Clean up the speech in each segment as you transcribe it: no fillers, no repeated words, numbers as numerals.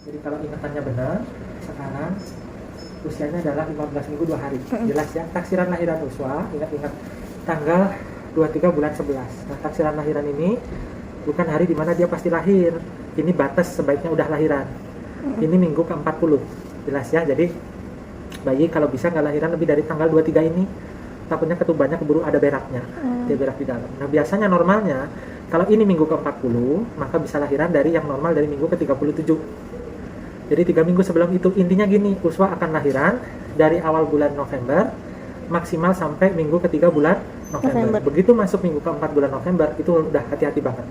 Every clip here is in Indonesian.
Jadi kalau ingatannya benar, sekarang usianya adalah 15 minggu 2 hari. Jelas ya, taksiran lahiran Uswa, ingat-ingat tanggal 23 bulan 11. Nah, taksiran lahiran ini bukan hari dimana dia pasti lahir. Ini batas sebaiknya udah lahiran. Ini minggu ke-40. Jelas ya, jadi bayi kalau bisa nggak lahiran lebih dari tanggal 23 ini, takutnya ketubannya keburu ada beraknya. Dia berak di dalam. Nah, biasanya normalnya kalau ini minggu ke-40, maka bisa lahiran dari yang normal dari minggu ke-37. Jadi 3 minggu sebelum itu. Intinya gini, Uswa akan lahiran dari awal bulan November maksimal sampai minggu ketiga bulan November. Begitu masuk minggu ke-4 bulan November, itu udah hati-hati banget.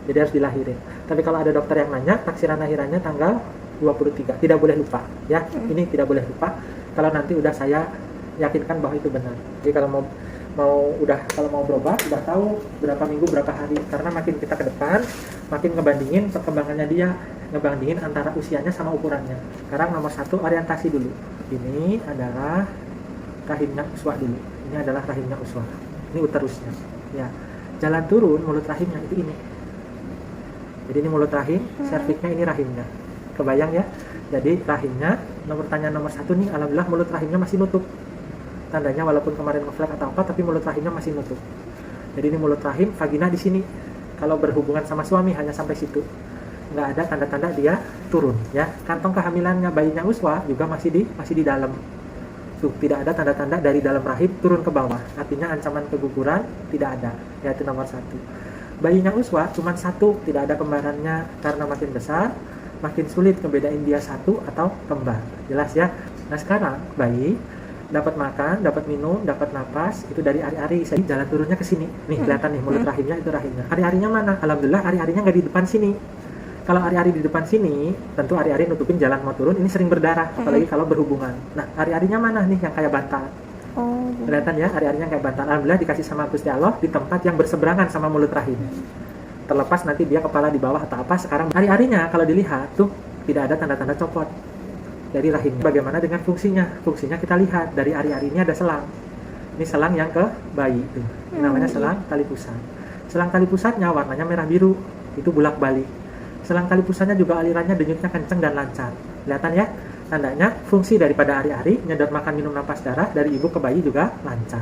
Jadi harus dilahirin. Tapi kalau ada dokter yang nanya, taksiran lahirannya tanggal 23. Tidak boleh lupa ya. Ini tidak boleh lupa. Kalau nanti udah saya yakinkan bahwa itu benar. Jadi kalau mau berobat udah tahu berapa minggu berapa hari, karena makin kita ke depan makin ngebandingin perkembangannya dia, ngebandingin antara usianya sama ukurannya. Sekarang nomor 1 orientasi dulu. Ini adalah rahimnya Uswa dulu. Ini adalah rahimnya Uswa. Ini uterusnya. Ya. Jalan turun mulut rahimnya itu ini. Jadi ini mulut rahim, serviknya ini rahimnya. Kebayang ya? Jadi rahimnya, pertanyaan nomor 1 nih, alhamdulillah mulut rahimnya masih nutup. Tandanya walaupun kemarin ngeflek atau apa, tapi mulut rahimnya masih nutup. Jadi ini mulut rahim, vagina di sini. Kalau berhubungan sama suami hanya sampai situ. Nggak ada tanda-tanda dia turun ya. Kantong kehamilannya bayinya Uswa juga masih di dalam. Tuh, tidak ada tanda-tanda dari dalam rahim turun ke bawah. Artinya ancaman keguguran tidak ada. Ya, itu nomor 1. Bayinya Uswa cuma 1, tidak ada kembarannya, karena makin besar makin sulit ngebedain dia 1 atau kembar. Jelas ya. Nah, sekarang bayi dapat makan, dapat minum, dapat napas itu dari ari-ari. Saya jalan turunnya ke sini. Nih kelihatan nih mulut rahimnya, itu rahimnya. Ari-arinya mana? Alhamdulillah ari-arinya nggak di depan sini. Kalau ari-ari di depan sini, tentu ari-ari nutupin jalan mau turun, ini sering berdarah, apalagi kalau berhubungan. Nah, ari-arinya mana nih yang kayak bantal? Kelihatan ya, ari-arinya kayak bantal. Alhamdulillah dikasih sama Gusti Allah di tempat yang berseberangan sama mulut rahim. Terlepas nanti dia kepala di bawah atau apa, sekarang ari-arinya kalau dilihat tuh tidak ada tanda-tanda copot dari rahimnya. Bagaimana dengan fungsinya? Fungsinya kita lihat dari ari-ari ini ada selang. Ini selang yang ke bayi tuh. Ini namanya selang tali pusat. Selang tali pusatnya warnanya merah biru, itu bolak-balik. Selang tali pusatnya juga alirannya denyutnya kenceng dan lancar. Kelihatan ya? Tandanya fungsi daripada ari-ari, nyedot makan minum napas darah dari ibu ke bayi juga lancar.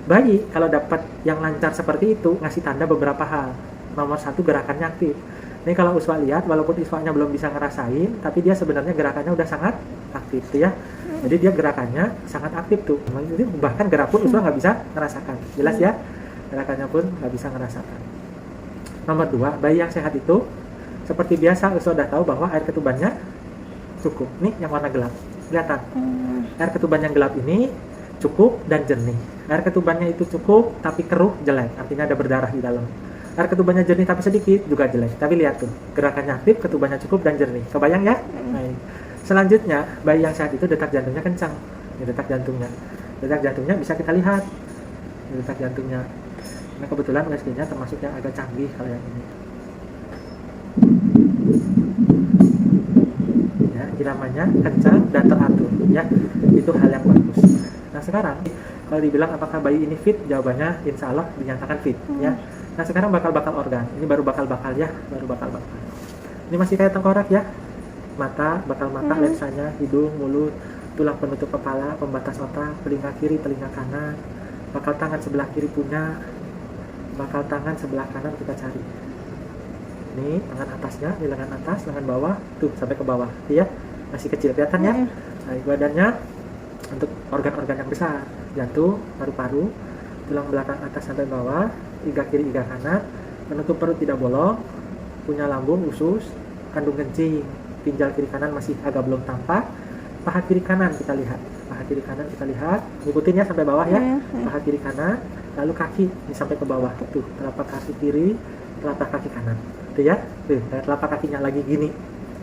Bayi kalau dapat yang lancar seperti itu ngasih tanda beberapa hal. Nomor 1, gerakannya aktif. Ini kalau Uswa lihat, walaupun Uswanya belum bisa ngerasain, tapi dia sebenarnya gerakannya udah sangat aktif tuh ya. Jadi dia gerakannya sangat aktif tuh. Jadi bahkan gerak pun Uswa nggak bisa ngerasakan. Jelas ya? Gerakannya pun nggak bisa ngerasakan. Nomor 2, bayi yang sehat itu seperti biasa Uswa udah tahu bahwa air ketubannya cukup. Nih yang warna gelap. Kelihatan? Air ketuban yang gelap ini cukup dan jernih. Air ketubannya itu cukup tapi keruh, jelek. Artinya ada berdarah di dalam. Air ketubannya jernih tapi sedikit juga jelek. Tapi lihat tuh, gerakannya aktif, ketubannya cukup dan jernih. Kebayang ya? Baik. Selanjutnya, bayi yang sehat itu detak jantungnya kencang. Ini detak jantungnya. Detak jantungnya bisa kita lihat. Ini detak jantungnya. Nah, kebetulan USG-nya termasuk yang agak canggih kalau yang ini. Ya, iramanya kencang dan teratur. Ya, itu hal yang bagus. Nah, sekarang kalau dibilang apakah bayi ini fit, jawabannya insya Allah dinyatakan fit. Ya. Nah, sekarang bakal organ. Ini baru bakal ya, baru bakal. Ini masih kayak tengkorak ya. Mata, bakal mata, lensanya, hidung, mulut, tulang penutup kepala, pembatas otak, telinga kiri, telinga kanan, bakal tangan sebelah kiri punya, bakal tangan sebelah kanan kita cari. Ini tangan atasnya, ini lengan atas, lengan bawah, tuh sampai ke bawah, ya. Masih kecil kelihatan ya. Nah, badannya untuk organ-organ yang besar, jantung, paru-paru, tulang belakang atas sampai bawah, iga kiri, iga kanan, penutup perut tidak bolong, punya lambung, usus, kandung kencing, pinjal kiri kanan masih agak belum tampak, paha kiri kanan kita lihat, ikutin ya sampai bawah ya, paha kiri kanan, lalu kaki ini sampai ke bawah, tuh telapak kaki kiri, telapak kaki kanan, tuh ya, tuh telapak kakinya lagi gini,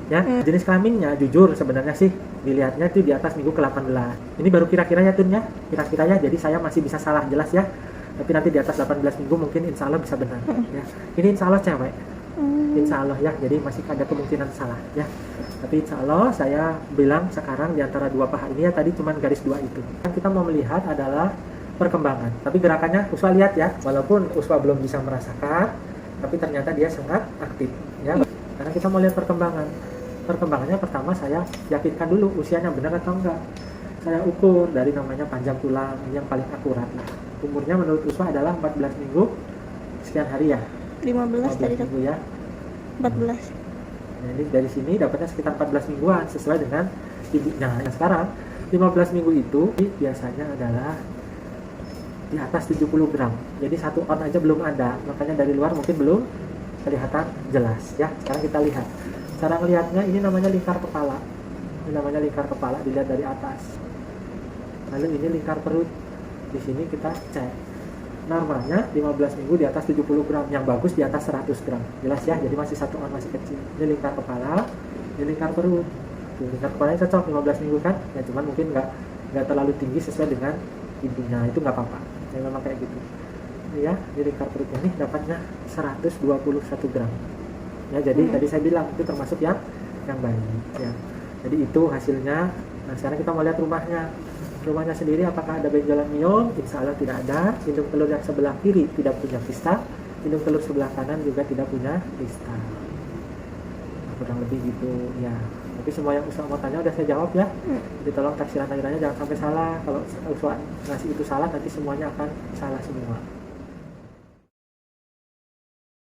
ya. Jenis kelaminnya jujur sebenarnya sih dilihatnya tuh di atas minggu ke-18. Ini baru kira-kira ya Tun ya, kira-kira ya, jadi saya masih bisa salah jelas ya. Tapi nanti di atas 18 minggu mungkin insya Allah bisa benar ya. Ini insya Allah cewek, insya Allah ya, jadi masih ada kemungkinan salah ya. Tapi insya Allah saya bilang sekarang di antara dua paha ini ya, tadi cuman garis 2 itu. Yang kita mau melihat adalah perkembangan. Tapi gerakannya Uswa lihat ya, walaupun Uswa belum bisa merasakan, tapi ternyata dia sangat aktif ya. Karena kita mau lihat perkembangan perkembangannya pertama saya yakinkan dulu usianya benar atau enggak. Saya ukur dari namanya panjang tulang, ini yang paling akurat lah. Umurnya menurut USWA adalah 14 minggu sekian hari ya. 15 tadi minggu ya. 14. Nah, ini dari sini dapatnya sekitar 14 mingguan sesuai dengan ibunya. Nah, sekarang 15 minggu itu biasanya adalah di atas 70 gram. Jadi 1 on aja belum ada. Makanya dari luar mungkin belum kelihatan jelas ya. Sekarang kita lihat. Cara melihatnya ini namanya lingkar kepala. Ini namanya lingkar kepala dilihat dari atas. Lalu ini lingkar perut. Di sini kita cek. Normalnya 15 minggu di atas 70 gram, yang bagus di atas 100 gram. Jelas ya, jadi masih 1 on, masih kecil. Ini lingkar kepala, ini lingkar perut. Tuh, lingkar kepalanya cocok 15 minggu kan? Ya cuman mungkin nggak terlalu tinggi sesuai dengan ibunya, itu nggak apa-apa. Ya memang kayak gitu. Ini ya, di lingkar perut ini dapatnya 121 gram. Ya, jadi tadi saya bilang itu termasuk yang baik ya. Jadi itu hasilnya. Nah, sekarang kita mau lihat rumahnya. Rumahnya sendiri apakah ada benjolan miom? Insya Allah tidak ada. Indung telur yang sebelah kiri tidak punya kista, indung telur sebelah kanan juga tidak punya kista. Nah, kurang lebih gitu ya. Tapi semua yang Uswa mau tanya udah saya jawab ya. Jadi tolong taksiran lahirannya jangan sampai salah. Kalau Uswa ngasih itu salah nanti semuanya akan salah semua.